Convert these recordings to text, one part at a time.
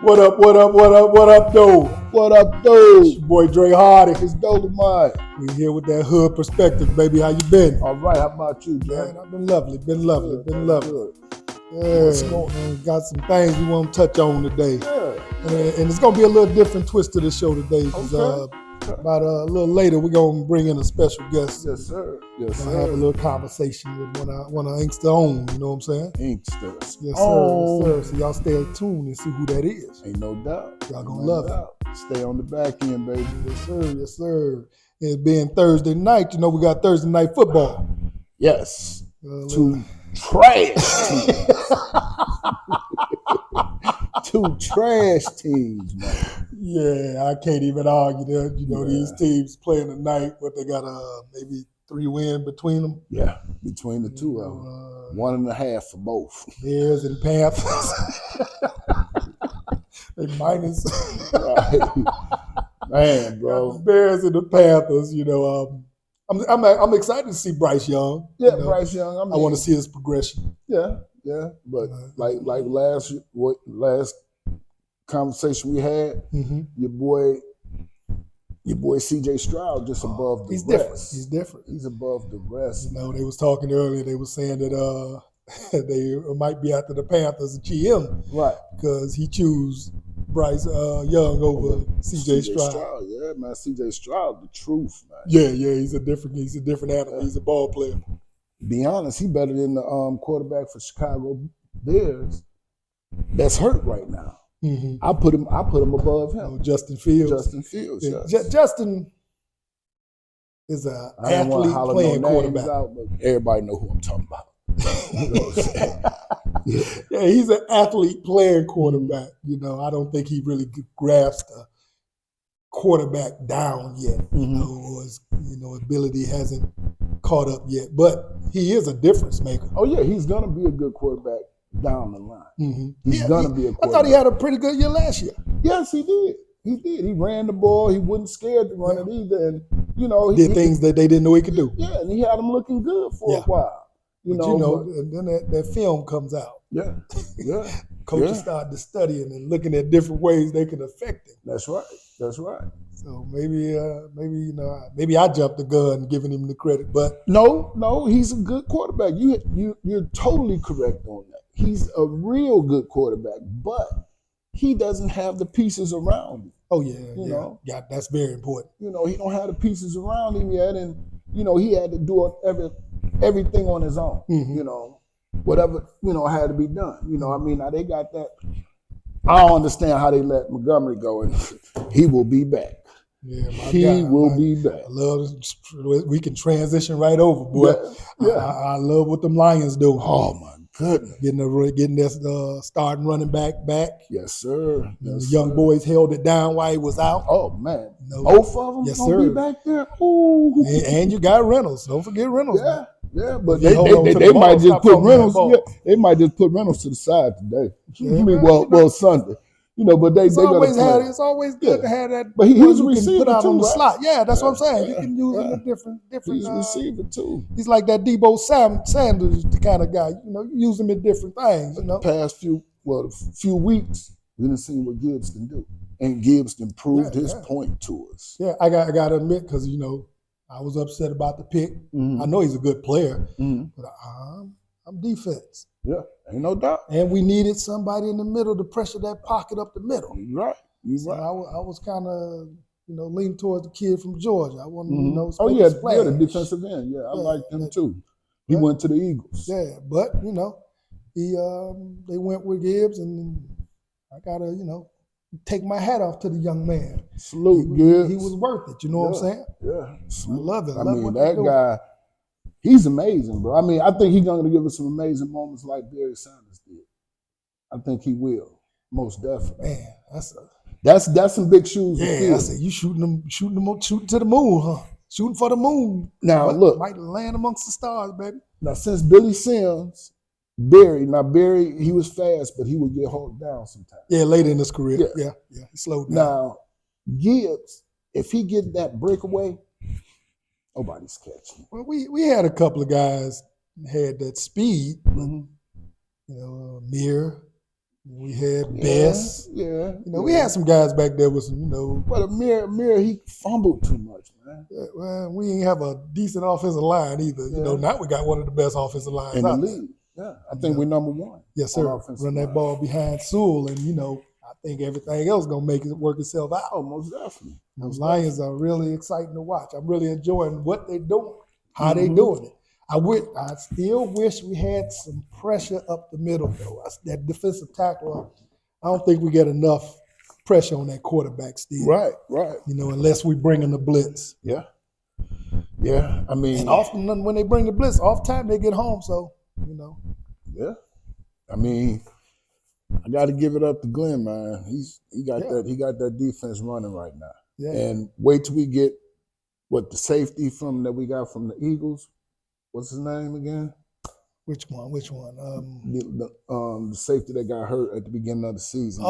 What up, though? What up, dude? It's your boy Dre Hardy. It's Dolomite. We here with that hood perspective, baby. How you been? All right, how about you, Dre? Man, I've been lovely. Been lovely. Good. Yeah, What's going on? man, got some things we want to touch on today. Yeah. And it's going to be a little different twist to the show today. Because Okay. about a little later, we're going to bring in a special guest. Yes, sir. Yes, We're going to have a sir. little conversation with one of inkster own, you know what I'm saying? Inkster. Yes, sir. Oh. Yes, sir. So y'all stay tuned and see who that is. Ain't no doubt. Y'all gonna No love doubt. Stay on the back end, baby. Yes, sir. Yes, sir. It being Thursday night, you know, we got Thursday night football. Yes. Two trash teams. Two trash teams, man. Yeah, I can't even argue that. You know, Yeah. these teams playing tonight, what they got, maybe 3 wins between them. Yeah, between the two of them. 1.5 for both. Bears and Panthers. They minus. Right. Man, Got bro. the Bears and the Panthers. You know, I'm excited to see Bryce Young. Yeah, you know. Bryce Young. I want to see his progression. Yeah. But like last conversation we had, Mm-hmm. your boy CJ Stroud just above the He's rest. different. He's different. He's above the rest. You know, they was talking earlier. They was saying that they might be after the Panthers and GM Right. because he choose Bryce Young over CJ Stroud. Yeah, man. CJ Stroud, the truth, man. Yeah, he's a different animal. He's a ball player. Be honest, he better than the quarterback for Chicago Bears that's hurt right now. Mm-hmm. I put him above him. Justin Fields. Justin Fields. Yeah. Yes. Justin is an athlete playing quarterback. Out, but everybody know who I'm talking about. You know what I'm saying? Yeah, he's an athlete playing quarterback. You know, I don't think he really grasped the quarterback down yet. Mm-hmm. You know, or his ability hasn't caught up yet. But he is a difference maker. Oh yeah, he's gonna be a good quarterback down the line. Mm-hmm. He's gonna be a quarterback. I thought he had a pretty good year last year. Yes, he did. He ran the ball. He wasn't scared to run it either. And he did things that they didn't know he could do. Yeah, and he had them looking good for a while. And then that film comes out. Yeah. Coaches started to studying and looking at different ways they can affect him. That's right. So maybe I jumped the gun giving him the credit, but no, he's a good quarterback. You're totally correct on that. He's a real good quarterback, but he doesn't have the pieces around him. Oh yeah, that's very important. He don't have the pieces around him yet, and he had to do everything on his own. Mm-hmm. Whatever had to be done. Now they got that. I don't understand how they let Montgomery go, and he will be back. Yeah, he will be back. I love we can transition right over, boy. Yeah. I love what them Lions do. Oh my goodness, getting this starting running back. Yes, sir. The young boys held it down while he was out. Oh man, both of them. Yes, gonna sir. Be back there. Ooh. And you got Reynolds. Don't forget Reynolds. Yeah, but they might just put Reynolds. Yeah, they might just put Reynolds to the side today. Well, Sunday. But it's always good to have that. But he's a receiver put out too, on the right? slot. Yeah, that's what I'm saying. You can use him in different. He's a receiver too. He's like that Debo Sanders kind of guy. You use him in different things. The past few weeks, we didn't see what Gibbs can do, and Gibbs improved his point to us. Yeah, I got to admit, because I was upset about the pick. Mm-hmm. I know he's a good player, but I'm defense. Yeah, ain't no doubt. And we needed somebody in the middle to pressure that pocket up the middle. You're right. So I was kind of, leaning towards the kid from Georgia. I wanted the defensive end. Yeah, I liked him too. He went to the Eagles. Yeah, but they went with Gibbs, and I gotta take my hat off to the young man. Salute, Gibbs. He was worth it. You know what I'm saying? Yeah, I love it. That guy. He's amazing, bro. I think he's going to give us some amazing moments like Barry Sanders did. I think he will, most definitely. Man, that's some big shoes. Yeah, I said you shooting to the moon, huh? Shooting for the moon. Now look, might land amongst the stars, baby. Now since Billy Sims, Barry, he was fast, but he would get hauled down sometimes. Yeah, later in his career. Yeah, he slowed down. Now Gibbs, if he get that breakaway, nobody's catching. Well, we had a couple of guys had that speed. Mm-hmm. Mir, We had Bess. Yeah. We had some guys back there with some, But Amir, he fumbled too much, man. well, we didn't have a decent offensive line either. Now we got one of the best offensive lines in the out league. Yeah, I think we're number one. Yes, sir. Run that ball behind Sewell, and I think everything else gonna make it work itself out. Oh, most definitely. Those Lions are really exciting to watch. I'm really enjoying what they're doing, how they doing it. I still wish we had some pressure up the middle, though. That defensive tackle, I don't think we get enough pressure on that quarterback still. Right. Unless we bring in the blitz. Yeah. I mean, and often when they bring the blitz, off time they get home. So Yeah. I mean, I got to give it up to Glenn, man. He got that defense running right now. Yeah. And wait till we get the safety that we got from the Eagles. What's his name again? Which one? The safety that got hurt at the beginning of the season.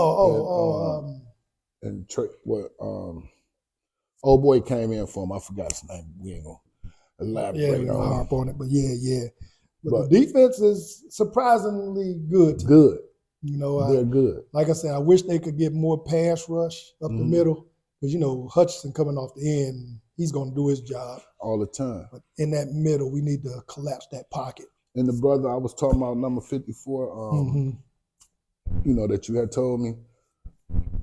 And old boy came in for him. I forgot his name. We ain't gonna elaborate on harp on it, but yeah. But the defense is surprisingly good. Good. They're good. Like I said, I wish they could get more pass rush up the middle because Hutchinson coming off the end, he's going to do his job all the time. But in that middle, we need to collapse that pocket. And the brother I was talking about, number 54, that you had told me.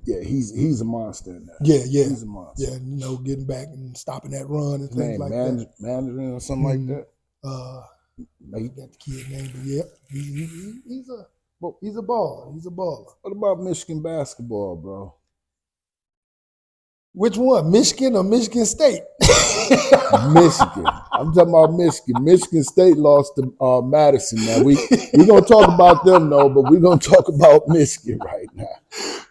Yeah, he's a monster in that. Yeah. He's a monster. Yeah, getting back and stopping that run and things like that. Mandarin or something like that. I got the kid name, but yeah, he's a baller. He's a baller. What about Michigan basketball, bro? Which one, Michigan or Michigan State? Michigan. I'm talking about Michigan. Michigan State lost to Madison. Now we're gonna talk about them though, but we're gonna talk about Michigan right now.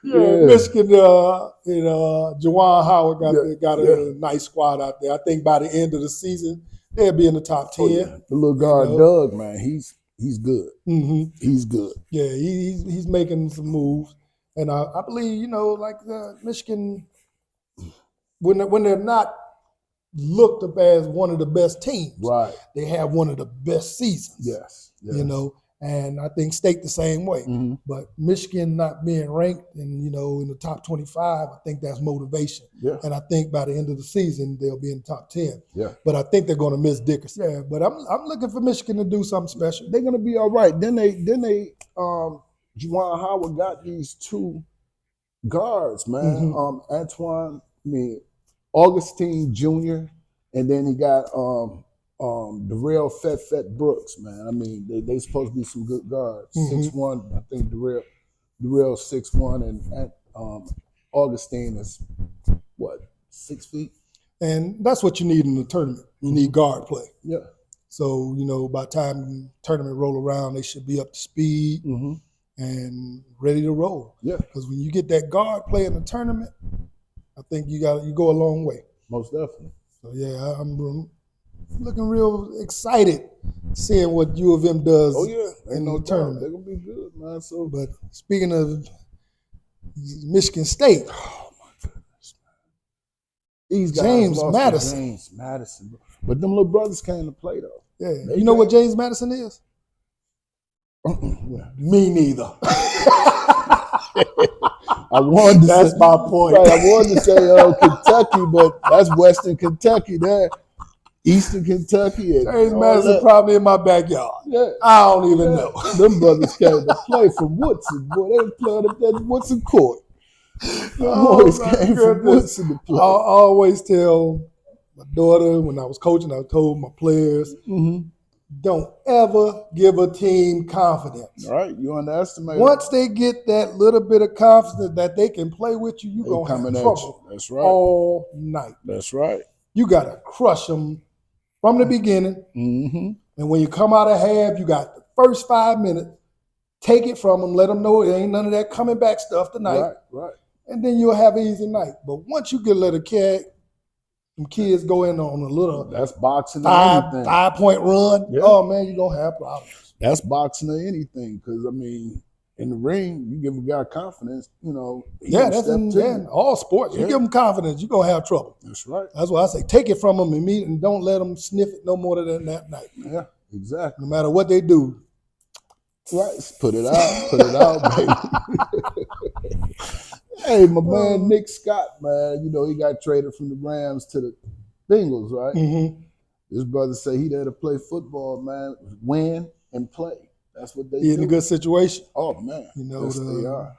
Yeah. Michigan. Juwan Howard got a nice squad out there. I think by the end of the season, they'll be in the top 10. The little guard Doug, man, he's good. Mm-hmm. He's good. Yeah, he's making some moves, and I believe Michigan, when they're not looked up as one of the best teams, right? They have one of the best seasons. Yes. And I think State the same way. Mm-hmm. But Michigan not being ranked and in the top 25, I think that's motivation. Yeah. And I think by the end of the season they'll be in the top 10. Yeah. But I think they're going to miss Dickerson. Yeah. But I'm looking for Michigan to do something special. They're going to be all right. Then they Juwan Howard got these two guards, man. Augustine Jr. and then he got Darrell Fett Brooks, man. I mean, they supposed to be some good guards. 6'1", I think Darrell 6'1", and Augustine is 6 feet. And that's what you need in the tournament. You need guard play. Yeah. So by the time the tournament roll around, they should be up to speed and ready to roll. Yeah. Because when you get that guard play in the tournament, I think you go a long way. Most definitely. So yeah, I'm looking real excited seeing what U of M does. Oh yeah, in the tournament. They're gonna be good, man. So, but speaking of Michigan State, oh my goodness, man. These guys James Madison, but them little brothers came to play though. Yeah, you know what James Madison is? Me neither. That's my point. Right, I wanted to say Kentucky, but that's Western Kentucky there. Eastern Kentucky. James Madison probably in my backyard. Yeah. I don't even know. Them brothers came to play from Woodson. Boy, they played at that Woodson court. Them boys came from Woodson to play. I always tell my daughter when I was coaching, I told my players, don't ever give a team confidence. All right, you underestimate. Once they get that little bit of confidence that they can play with you, you're going to have trouble. That's right. All night. That's right. You got to crush them from the beginning. And when you come out of half, you got the first 5 minutes. Take it from them. Let them know it ain't none of that coming back stuff tonight. Right. And then you'll have an easy night. But once you get a little some kids go in on a little that's boxing or anything. 5-point run. Yeah. Oh man, you're gonna have problems. That's boxing or anything. Because I mean, in the ring, you give a guy confidence, that's in all sports. You give them confidence, you're gonna have trouble. That's right. That's why I say take it from them and don't let them sniff it no more than that night. Yeah, exactly. No matter what they do, Right, put it out, baby. Hey, my man Nick Scott, man, you know, he got traded from the Rams to the Bengals, right? Mm-hmm. His brother say he there to play football, man, win and play. That's what they He in do. a good situation. Oh man, You know, yes they are.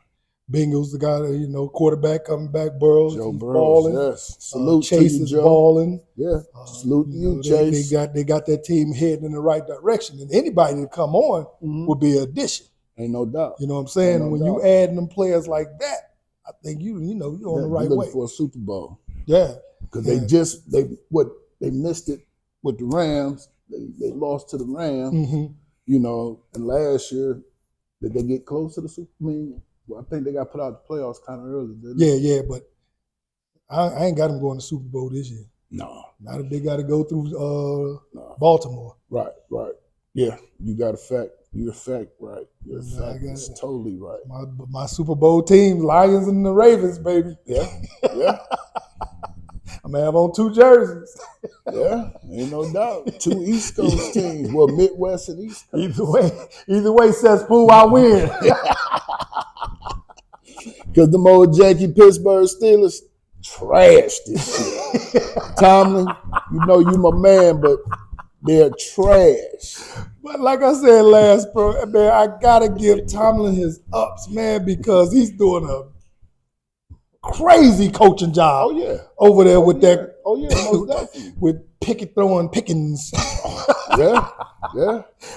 Bengals, the guy, you know, quarterback coming back, Burrows, Joe he's Burrows, balling. yes. Salute Chase to you, is Joe. balling. Yeah, salute to you, They Chase. got that team heading in the right direction, and anybody that come on would be an addition. Ain't no doubt. You know what I'm saying? Ain't no When doubt. you adding them players like that, I think you're on the right you're looking way. for a Super Bowl. Yeah, because they missed it with the Rams. They lost to the Rams. Mm-hmm. You know, and last year did they get close to the Super Bowl? I mean, well, I think they got put out the playoffs kind of early. Didn't they? Yeah, but I ain't got them going to Super Bowl this year. No. Not if they got to go through Baltimore. Right. Yeah, you got a fact. You're a fact, right? You're a fact. It's totally right. My Super Bowl team, Lions and the Ravens, baby. Yeah. I'm gonna have on 2 jerseys. Yeah, ain't no doubt. 2 East Coast teams. Well, Midwest and East Coast. Either way, cesspool, I win. Because them old janky Pittsburgh Steelers trashed this shit. Tomlin, you know you my man, but they're trash. But like I said last, bro, man, I gotta give Tomlin his ups, man, because he's doing a crazy coaching job. Over there with that. Oh yeah, most definitely. With throwing Pickens. Yeah.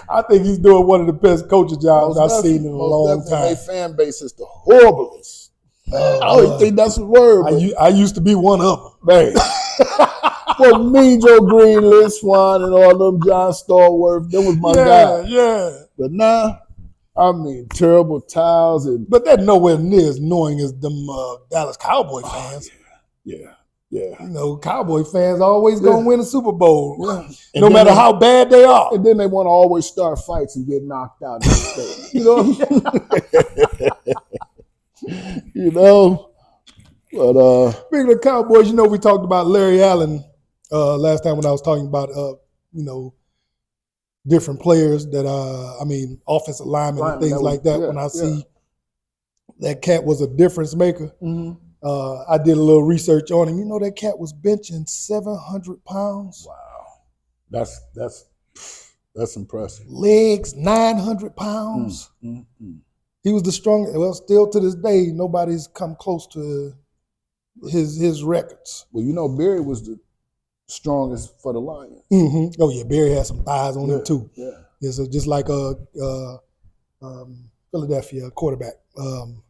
I think he's doing one of the best coaching jobs I've seen in a long time. Their fan base is the horriblest. I don't think that's a word. I used to be one of them. Man. Well, me, Joe Green, Lynn Swan, and all them, John Stallworth, that was my guy. Yeah. But now, I mean, terrible towels. But that's nowhere near as annoying as them Dallas Cowboy fans. Yeah. You know, Cowboy fans always going to win a Super Bowl, no matter how bad they are. And then they want to always start fights and get knocked out. You know? But speaking of Cowboys, we talked about Larry Allen last time when I was talking about different players that offensive linemen and things like that. When I see that cat was a difference maker, I did a little research on him. That cat was benching 700 pounds. Wow, that's impressive. Legs 900 pounds. He was the strongest. Well, still to this day, nobody's come close to his records. Well, Barry was the strongest for the Lions. Oh yeah, Barry had some thighs on him too. Yeah, it's just like a Philadelphia quarterback,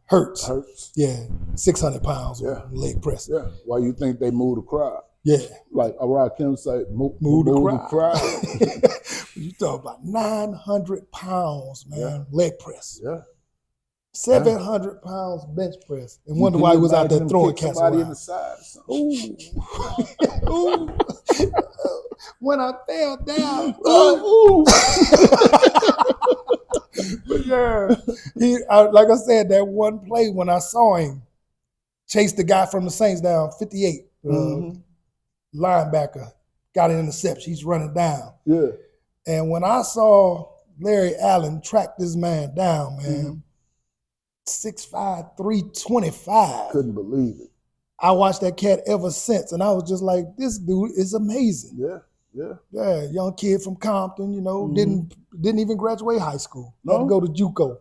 Hurts. Yeah, 600 pounds on leg press. Yeah, why you think they moved the crowd? Yeah, like Kim said, move the crowd. You talk about 900 pounds, man, leg press. Yeah. 700 pounds bench press, and wonder why he was out there throwing cats around. In the side Ooh. When I fell down. But yeah, like I said, that one play when I saw him chase the guy from the Saints down, 58, linebacker, got an interception. He's running down. Yeah. And when I saw Larry Allen track this man down, man, 6'5", 325. Couldn't believe it. I watched that cat ever since, and I was just like, this dude is amazing. Yeah, young kid from Compton, didn't even graduate high school. Had to go to JUCO.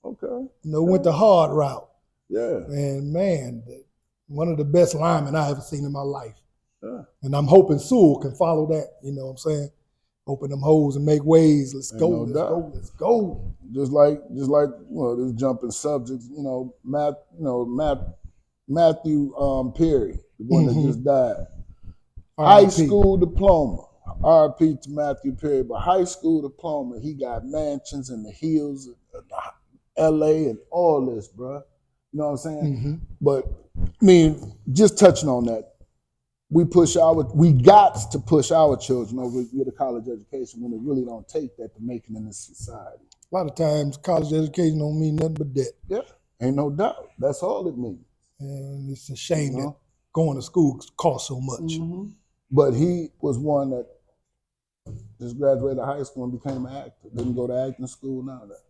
Okay. Went the hard route. Yeah. And man, one of the best linemen I ever seen in my life. Yeah. And I'm hoping Sewell can follow that. You know what I'm saying? Open them holes and make ways. Let's go. Let's go. Just like this jumping subjects. Matthew Perry, the one that just died. High school diploma. R.I.P. to Matthew Perry, but high school diploma. He got mansions in the hills of L.A. and all this, bro. You know what I'm saying? But I mean, just touching on that, we got to push our children over with a college education when it really don't take that to make it in this society. A lot of times, college education don't mean nothing but debt. Yeah, ain't no doubt. That's all it means. And it's a shame that going to school costs so much. But he was one that just graduated high school and became an actor. Didn't go to acting school, none of that.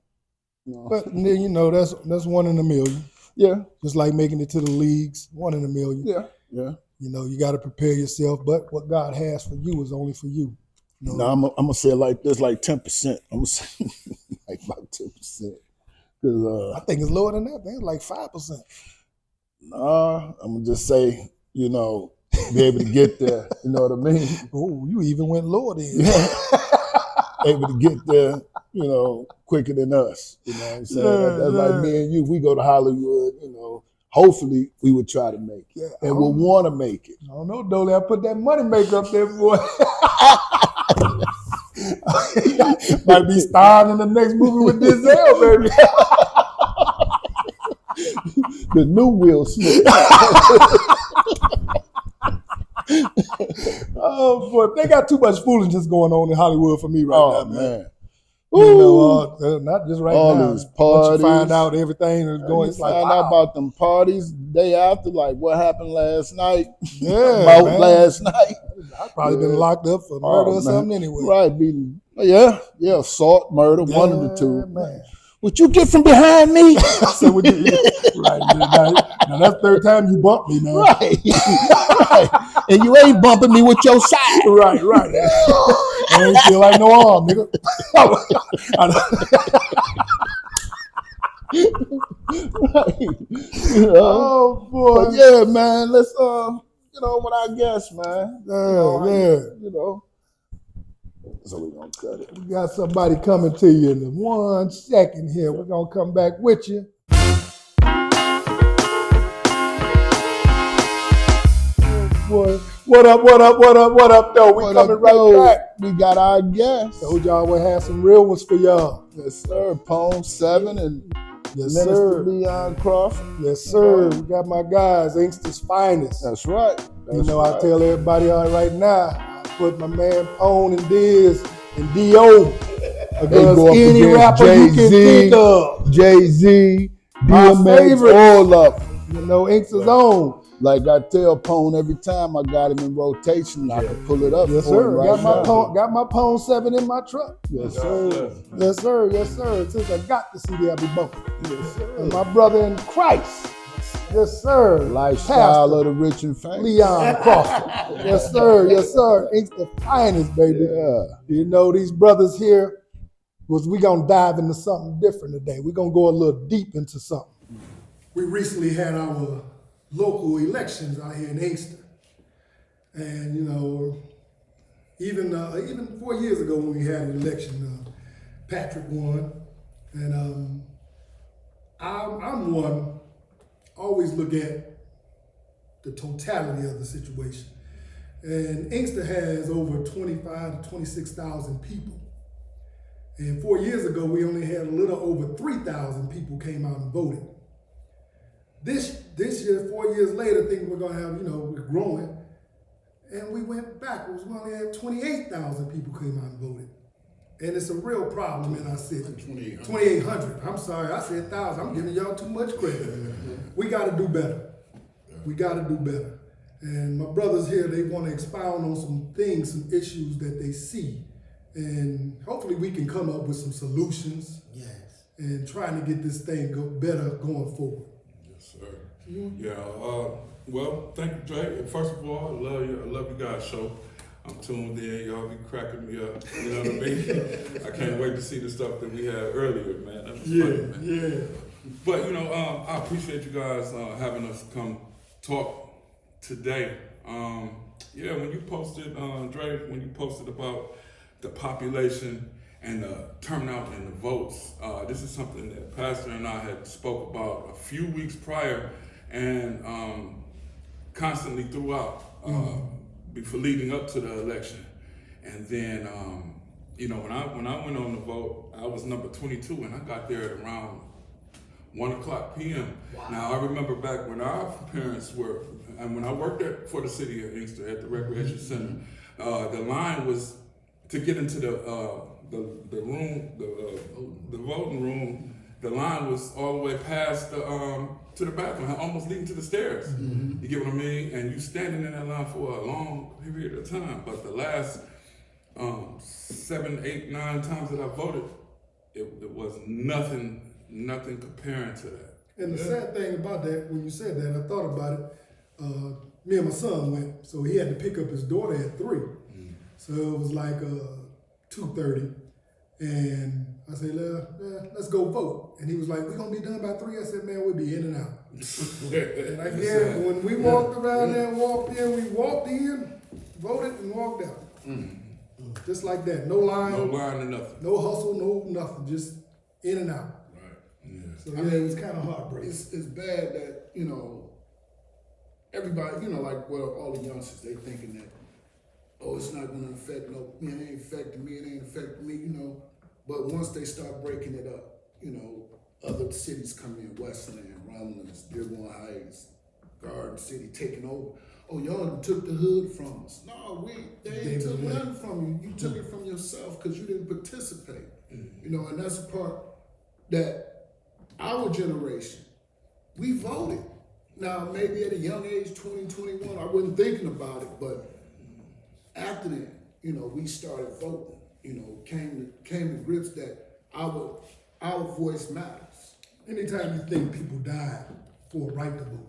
But then, that's 1 in a million. Yeah. Just like making it to the leagues, 1 in a million. Yeah. Yeah. You got to prepare yourself. But what God has for you is only for you. No, I'm gonna say it like this, like 10%. I'm gonna say like about 10%. Cause I think it's lower than that, man. Like 5%. Nah, I'm gonna just say, be able to get there. You know what I mean? Oh, you even went lower than able to get there, quicker than us. You know what I'm saying? That's like me and you. We go to Hollywood, hopefully we would try to make it. Yeah, and we'll want to make it. I don't know, Dolly. I put that money maker up there, boy. Might be starring in the next movie with Denzel, baby. The new Will Smith. Oh boy, they got too much foolishness going on in Hollywood for me right now, man. Not just right all now. All these parties. Once you find out everything is going, it's like, find out about them parties day after, like what happened last night. Yeah, about last night. I've probably been locked up for murder or something anyway. Right, assault, murder, one of the two. Man. What you get from behind me? So right, now that's the third time you bumped me, man. Right. And you ain't bumping me with your side. Right. I ain't feel like no arm, nigga. Oh boy. But yeah, man, let's what I guess, man. So we're gonna cut it. We got somebody coming to you in 1 second here. We're gonna come back with you. Boy. What up, though? We coming right back. We got our guest. Told y'all we had some real ones for y'all. Yes, sir. Pone 7 and yes, Minister sir. Leon Crawford. Yes, sir. We got my guys, Inkster's finest. That's right. I tell everybody right now, I put my man Pone and Diz and D.O. against any rapper you can think of. Jay-Z, my favorite. All up. Inkster's own. Like I tell Pone every time I got him in rotation, I can pull it up. Yes, sir. Got my Pone 7 in my truck. Yes, sir. Yes, sir. Since I got the CD, I be bumping. Yes, sir. And my brother in Christ. Yes, sir. Lifestyle of the rich and famous. Leon Crawford. Yes, sir. Inkster finest, baby. Yeah. These brothers here, we gonna dive into something different today. We're gonna go a little deep into something. We recently had our local elections out here in Inkster. And, even 4 years ago when we had an election, Patrick won. And I'm one, always look at the totality of the situation. And Inkster has over 25 to 26,000 people. And 4 years ago, we only had a little over 3,000 people came out and voted. This year, 4 years later, I think we're gonna have, we're growing. And we went backwards. We only had 28,000 people came out and voted. And it's a real problem in our city. 2,800. I'm sorry, I said 1,000. I'm giving y'all too much credit. We gotta do better. We gotta do better. And my brothers here, they wanna expound on some things, some issues that they see. And hopefully we can come up with some solutions. Yes. And trying to get this thing better going forward. Sir. Yeah, well, thank you, Dre. First of all, I love you guys' show. I'm tuned in, y'all be cracking me up, you know what I mean? I can't wait to see the stuff that we had earlier, man. That was funny, man. Yeah. But, I appreciate you guys having us come talk today. When you posted, Dre, when you posted about the population and the turnout and the votes. This is something that Pastor and I had spoke about a few weeks prior and constantly throughout, before leading up to the election. And then, when I went on the vote, I was number 22 and I got there at around 1:00 p.m. Wow. Now, I remember back when our parents were, and when I worked for the city of Inkster at the Recreation Center, the line was to get into the room, the voting room. The line was all the way past to the bathroom, almost leading to the stairs. Mm-hmm. You get what I mean? And you standing in that line for a long period of time. But the last 7, 8, 9 times that I voted, it was nothing nothing comparing to that. And the sad thing about that, when you said that, I thought about it. Me and my son went, so he had to pick up his daughter at 3. So it was like 2:30, and I said, let's go vote. And he was like, we're gonna be done by 3. I said, man, we'll be in and out. And I guess when we walked around there and walked in, we walked in, voted, and walked out. Just like that. No line. No line or nothing. No hustle, no nothing. Just in and out. Right. Yeah. So yeah, it was kind of heartbreaking. It's bad that, you know, everybody, you know, like, well, all the youngsters, they thinking that, oh, it's not gonna affect it ain't affecting me, it ain't affecting me, you know. But once they start breaking it up, you know, other cities come in, Westland, Romulus, Dearborn Heights, Garden City, taking over. Oh, y'all took the hood from us. No, they ain't took nothing from you. You took it from yourself because you didn't participate. You know, and that's the part that our generation, we voted. Now, maybe at a young age, 20, 21, I wasn't thinking about it, but after that, you know, we started voting, you know, came to grips that our voice matters. Anytime you think people died for a right to vote,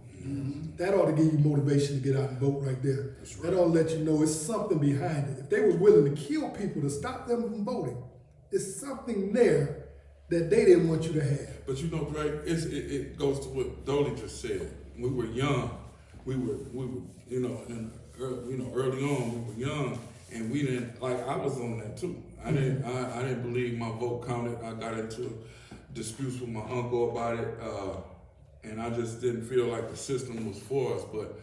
that ought to give you motivation to get out and vote right there. Right. That ought to let you know it's something behind it. If they was willing to kill people to stop them from voting, it's something there that they didn't want you to have. But you know, Greg, it goes to what Dolly just said. We were young. We were you know, early on we were young, and we didn't, like, I was on that too. I didn't believe my vote counted. I got into disputes with my uncle about it, and I just didn't feel like the system was for us. But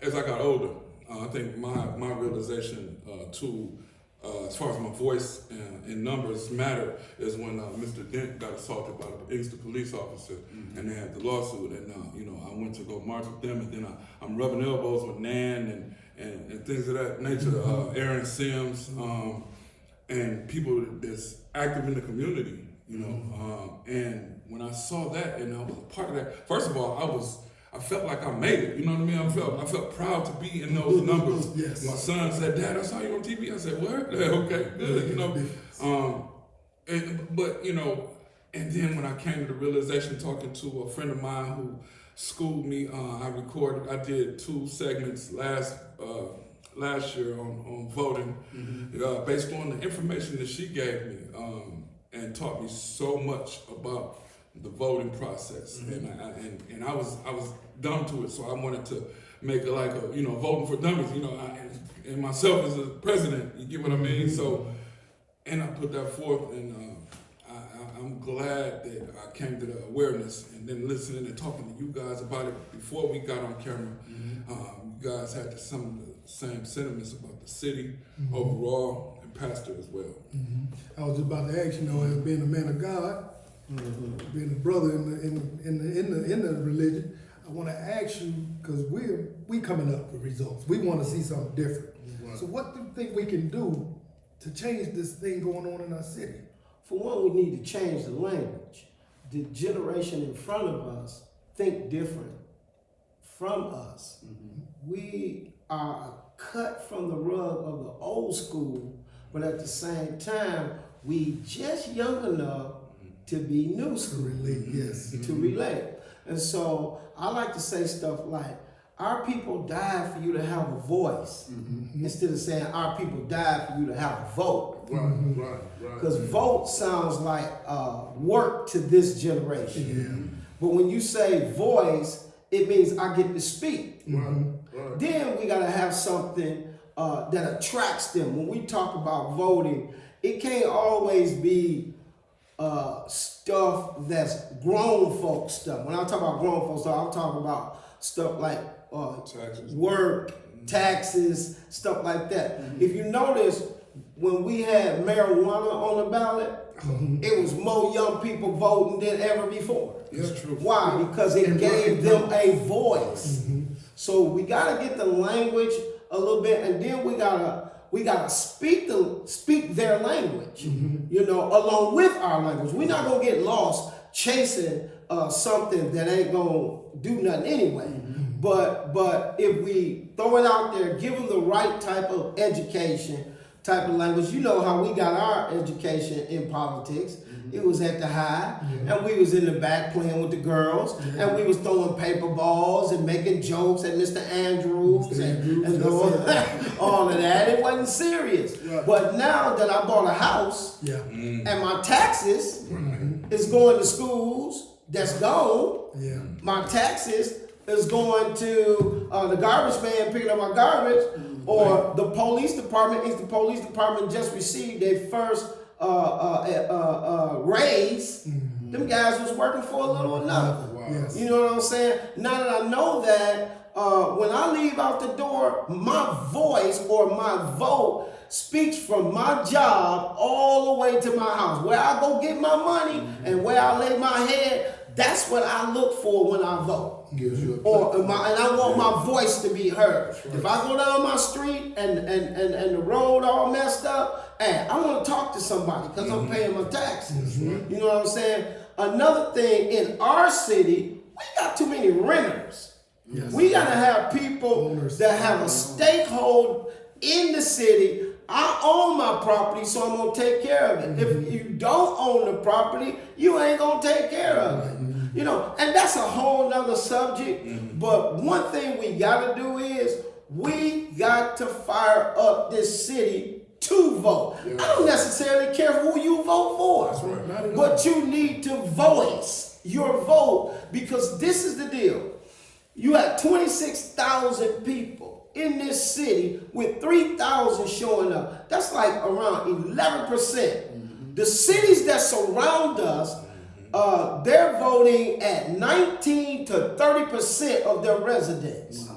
as I got older, I think my realization too, as far as my voice and numbers matter, is when Mr. Dent got assaulted by the inkster police officer, and they had the lawsuit, and you know, I went to go march with them, and then I'm rubbing elbows with Nan and things of that nature, Aaron Sims, and people that's active in the community, you know, and when I saw that and I was a part of that, first of all, I felt like I made it, you know what I mean? I felt proud to be in those numbers. Yes. My son said, Dad, I saw you on TV. I said, what? Okay, good, you know. But, you know, and then when I came to the realization, talking to a friend of mine who schooled me, I did 2 segments last year on voting, based on the information that she gave me, and taught me so much about the voting process, and I was dumb to it, so I wanted to make it like a, you know, voting for dummies, you know, and myself as a president, you get what I mean? So, and I put that forth, and I'm glad that I came to the awareness, and then listening and talking to you guys about it before we got on camera. You guys had some of the same sentiments about the city overall, and Pastor as well. I was just about to ask, you know, as being a man of God, being a brother in the religion, I want to ask you, because we coming up with results. We want to see something different. Right. So what do you think we can do to change this thing going on in our city? For one, we need to change the language. The generation in front of us think different from us. We are cut from the rug of the old school, but at the same time, we just young enough to be new school. To relate. And so I like to say stuff like, our people died for you to have a voice, instead of saying our people died for you to have a vote. Right. Because vote sounds like work to this generation. But when you say voice, it means I get to speak. Then we gotta have something that attracts them. When we talk about voting, it can't always be stuff that's grown folk stuff. When I talk about grown folk stuff, I'm talking about stuff like Taxes. work, taxes, stuff like that. If you notice, when we had marijuana on the ballot, it was more young people voting than ever before. That's true. Why? Because it gave them a voice. So we gotta get the language a little bit, and then we gotta speak their language, you know, along with our language. We're not gonna get lost chasing something that ain't gonna do nothing anyway. But if we throw it out there, give them the right type of education, type of language. You know how we got our education in politics. It was at the high, and we was in the back playing with the girls, and we was throwing paper balls and making jokes at Mr. Andrews and all of that. It wasn't serious. Right. But now that I bought a house, Yeah. and my taxes is going to schools that's gone, Yeah. my taxes is going to the garbage man picking up my garbage, or the police department. Is the police department just received their first raise? Them guys was working for a little or nothing. Yes. You know what I'm saying? Now that I know that, when I leave out the door, my voice or my vote speaks from my job all the way to my house. Where I go get my money and where I lay my head, that's what I look for when I vote. Gives you a And I want my voice to be heard. If I go down my street and the road all messed up, hey, I want to talk to somebody because I'm paying my taxes. You know what I'm saying? Another thing, in our city, we got too many renters. Yes. We got to have people Owners. that have a stakehold in the city. I own my property, so I'm going to take care of it. If you don't own the property, you ain't going to take care of it. You know, and that's a whole nother subject. But one thing we got to do is we got to fire up this city to vote. I don't necessarily care who you vote for, but you need to voice your vote, because this is the deal. You have 26,000 people in this city with 3,000 showing up. That's like around 11%. The cities that surround us, they're voting at 19 to 30% of their residents.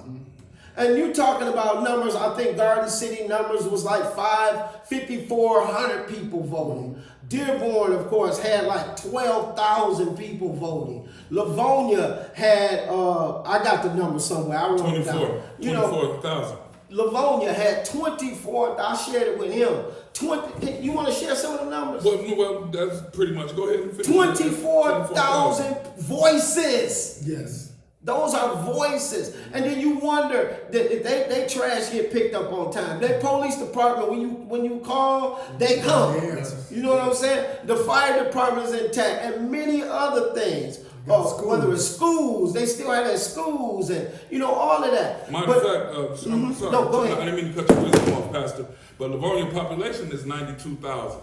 And you're talking about numbers, I think Garden City numbers was like 5,400 people voting. Dearborn, of course, had like 12,000 people voting. Livonia had, I got the number somewhere, I wrote it down. 24,000. Livonia had 24, I shared it with him. 20, you want to share some of the numbers? Well, that's pretty much. Go ahead and finish. 24,000 voices. Yes. Those are voices. And then you wonder that if they trash get picked up on time. Their police department, when you call, they come. Yes. You know what I'm saying? The fire department is intact, and many other things. Whether it's schools, they still have their schools, and you know, all of that. Matter of fact, I'm sorry. No, go ahead. I didn't mean to cut your wisdom off, Pastor. But Livonia population is 92,000.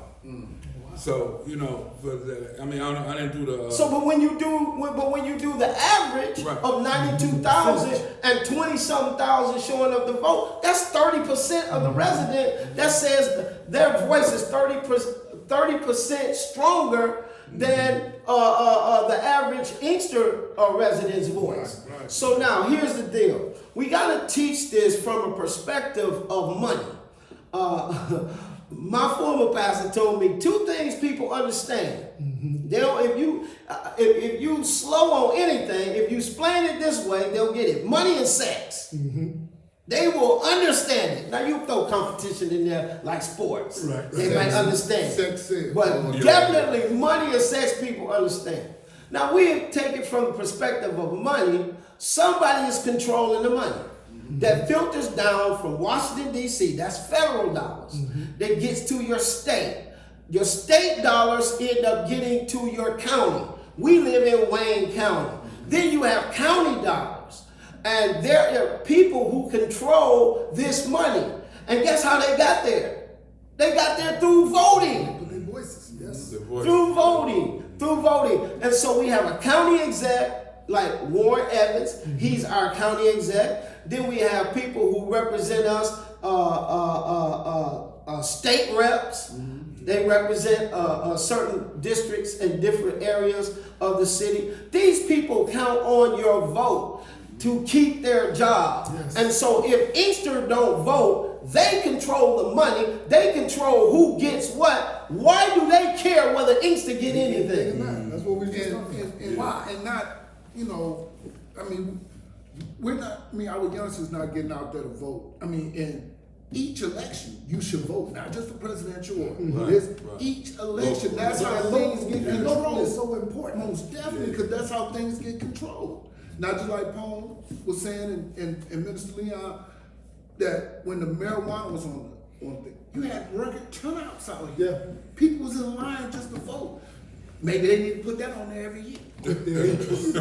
So you know, for that, I mean, I didn't do the. But when you do the average Right. of 92,000 and 20-something thousand showing up to vote, that's 30% of the resident that says their voice is 30% stronger than the average inkster resident's voice. Right. So now here's the deal: we got to teach this from a perspective of money. My former pastor told me two things people understand. They don't, if you slow on anything, if you explain it this way, they'll get it. Money and sex. They will understand it. Now you throw competition in there like sports. Right. They might understand. Sex is. But definitely money and sex people understand. Now we take it from the perspective of money. Somebody is controlling the money. That filters down from Washington, D.C., that's federal dollars, that gets to your state. Your state dollars end up getting to your county. We live in Wayne County. Then you have county dollars. And there are people who control this money. And guess how they got there? They got there through voting. With their voices. Yes. Through voting. And so we have a county exec, like Warren Evans, he's our county exec. Then we have people who represent us, state reps. They represent certain districts and different areas of the city. These people count on your vote to keep their job. Yes. And so if Inkster don't vote, they control the money, they control who gets what. Why do they care whether Inkster get anything? That's what we just talking about. And why? And not, you know, I mean, we're not, I mean, our youngsters not getting out there to vote. I mean, in each election, you should vote, not just for presidential or this. Right. Each election, Local. that's how things get controlled. It's so important. Most definitely, because that's how things get controlled. Not just like Paul was saying and Minister Leon, that when the marijuana was on thing, you had record turnouts out here. Yeah. People was in line just to vote. Maybe they need to put that on there every year. With their interest.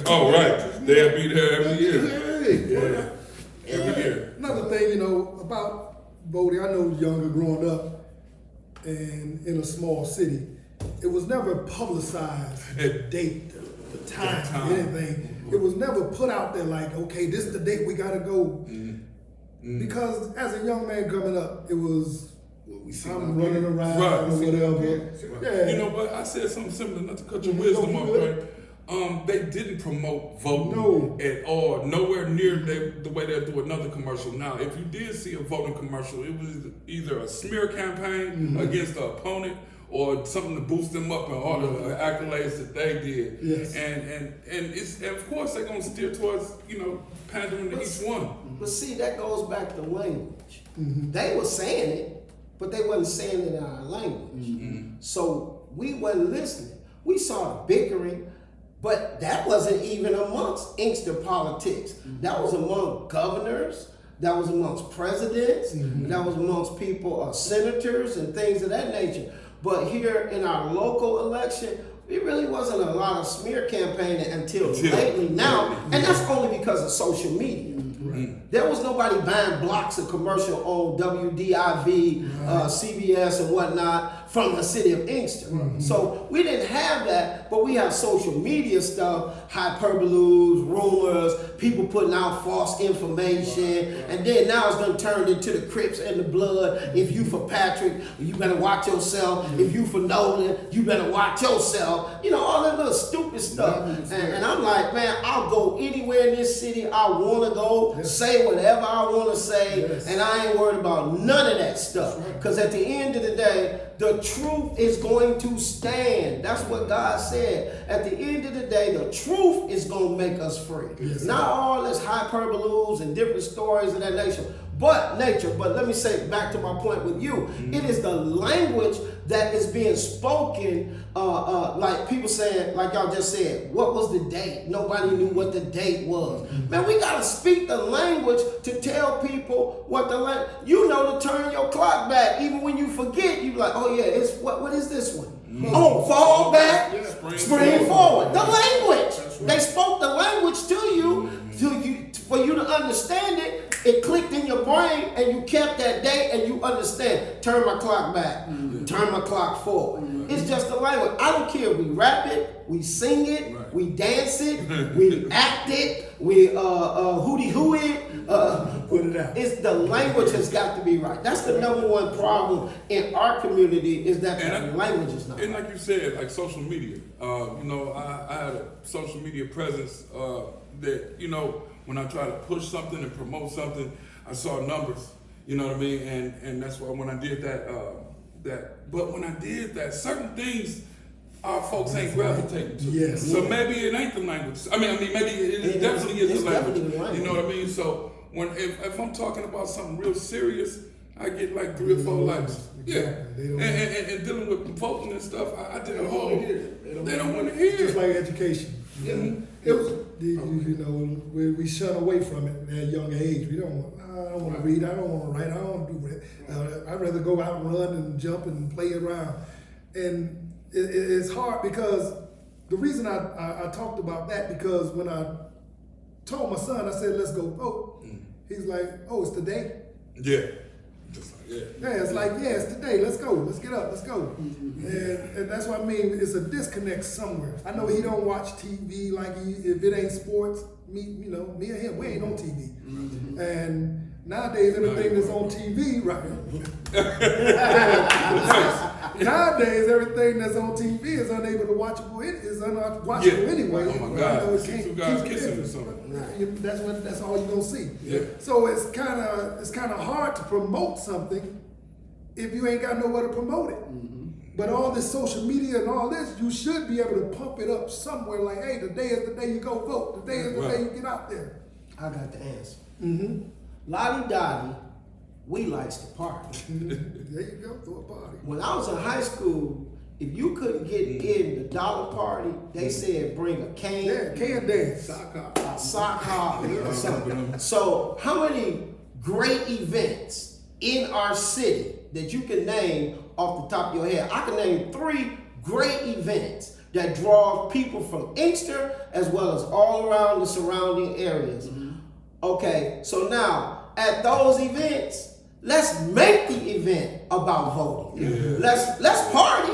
Oh, right. They'll be there every year. Hey, Every year. Another thing, you know, about voting, I know younger growing up and in a small city, it was never publicized, the date, the time, anything. It was never put out there like, okay, this is the date we gotta go. Because as a young man coming up, it was, I'm running around Right. or whatever. Yeah. You know, but I said something similar, not to cut your wisdom off, right? They didn't promote voting at all, nowhere near the way they do another commercial now. If you did see a voting commercial, it was either a smear campaign against the opponent or something to boost them up and all the accolades that they did. Yes. And and of course they're gonna steer towards, you know, pandering to each one. But see, that goes back to language. They were saying it, but they wasn't saying it in our language. So we wasn't listening. We saw the bickering, but that wasn't even amongst inkster politics. That was among governors, that was amongst presidents, that was amongst people, senators and things of that nature. But here in our local election, it really wasn't a lot of smear campaigning until lately now, and that's only because of social media. There was nobody buying blocks of commercial on WDIV, CBS and whatnot from the city of Inkster. So we didn't have that, but we have social media stuff, hyperbolos, rumors, people putting out false information, and then now it's done turned into the Crips and the Blood. If you for Patrick, you better watch yourself. If you for Nolan, you better watch yourself. You know, all that little stupid stuff. And I'm like, man, I'll go anywhere in this city I want to go, say whatever I want to say, and I ain't worried about none of that stuff. Because at the end of the day, the truth is going to stand. That's what God said. At the end of the day, the truth is going to make us free. Not all this hyperbolos and different stories of that nature. But let me say back to my point with you, it is the language that is being spoken, like people saying, like y'all just said, what was the date? Nobody knew what the date was. Man, we gotta speak the language to tell people what the language, you know, to turn your clock back. Even when you forget, you be like, oh yeah, it's what is this one? Oh, fall back, spring forward. The language. They spoke the language to you, for you to understand it. It clicked in your brain and you kept that day and you understand. Turn my clock back. Turn my clock forward. It's just the language. I don't care if we rap it, we sing it, we dance it, we act it, we hooty-hoo it. Put it out. It's the language has got to be right. That's the number one problem in our community is that the language is not right. And like you said, like social media, you know, I had a social media presence that, you know, when I try to push something and promote something, I saw numbers, you know what I mean? And that's why when I did but when I did that, certain things our folks ain't gravitating to. Yes. So maybe it ain't the language. I mean maybe it definitely is the language. You know what I mean? So if I'm talking about something real serious, I get like 3 or 4 likes. Yeah. And dealing with voting and stuff, I did a whole. They don't want to hear. Just like education. It was, you know, we shun away from it at a young age. I don't want to read, I don't want to write, I don't do that. I'd rather go out and run and jump and play around. And it's hard because the reason I talked about that, because when I told my son, I said, let's go vote. He's like, oh, it's today? Yeah. Just like, it's like, yeah, it's today. Let's go. Let's get up. Let's go. And that's what I mean. It's a disconnect somewhere. I know he don't watch TV like if it ain't sports. Me and him, we ain't on TV. And nowadays, everything that's on TV, right? Nowadays, everything that's on TV is unable to watchable. It is unwatchable anyway. Oh my God! You know, Two guys kissing or something. That's all you're gonna see. Yeah. So it's kind of hard to promote something if you ain't got nowhere to promote it. But all this social media and all this, you should be able to pump it up somewhere. Like, hey, today is the day you go vote. Today is the day you get out there. I got the answer. Lottie Dottie, we likes to party. There you go, throw a party. When I was in high school, if you couldn't get in the dollar party, they said bring a cane. Yeah, can dance. Sock hop or something. So how many great events in our city that you can name off the top of your head? I can name 3 great events that draw people from Inkster as well as all around the surrounding areas. Okay, so now at those events, let's make the event about voting. Let's party.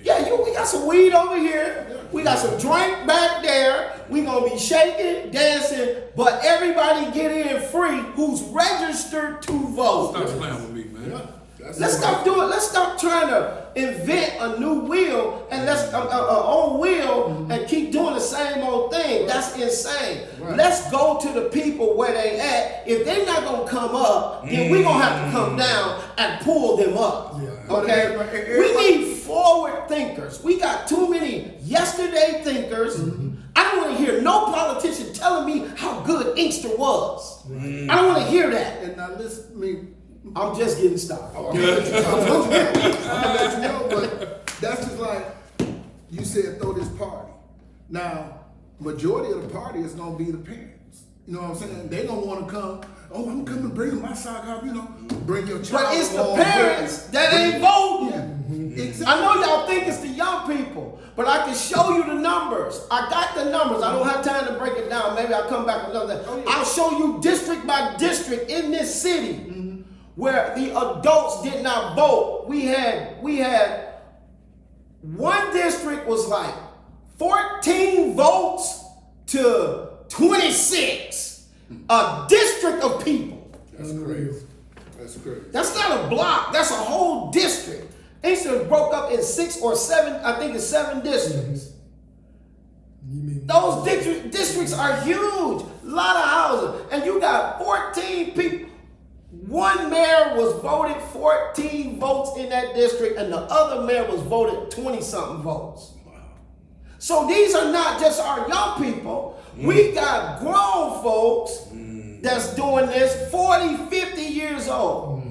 We got some weed over here. We got some drink back there. We gonna be shaking, dancing, but everybody get in free who's registered to vote. Stop playing with me, man. Let's stop doing. Let's stop trying to invent a new wheel and let's old wheel and keep doing the same old thing. That's insane. Let's go to the people where they at. If they're not gonna come up, then we gonna have to come down and pull them up. Okay, we need forward thinkers. We got too many yesterday thinkers. I don't want to hear no politician telling me how good Inkster was. I don't want to hear that. And now listen to me. I'm just getting started. I'm gonna let you know, but that's just like you said, throw this party. Now, majority of the party is gonna be the parents. You know what I'm saying? They don't want to come. Oh, I'm coming, bring my sock up. You know, bring your child. But it's the along, parents that ain't voting. Exactly. I know y'all think it's the young people, but I can show you the numbers. I got the numbers. I don't have time to break it down. Maybe I'll come back another day. I'll show you district by district in this city where the adults did not vote. We had one district was like 14 votes to 26. A district of people. That's crazy. That's crazy. That's not a block. That's a whole district. Inkster broke up in 6 or 7. I think it's 7 districts. Those districts are huge. A lot of houses, and you got 14 people. One mayor was voted 14 votes in that district, and the other mayor was voted 20-something votes. So these are not just our young people. We got grown folks that's doing this 40, 50 years old.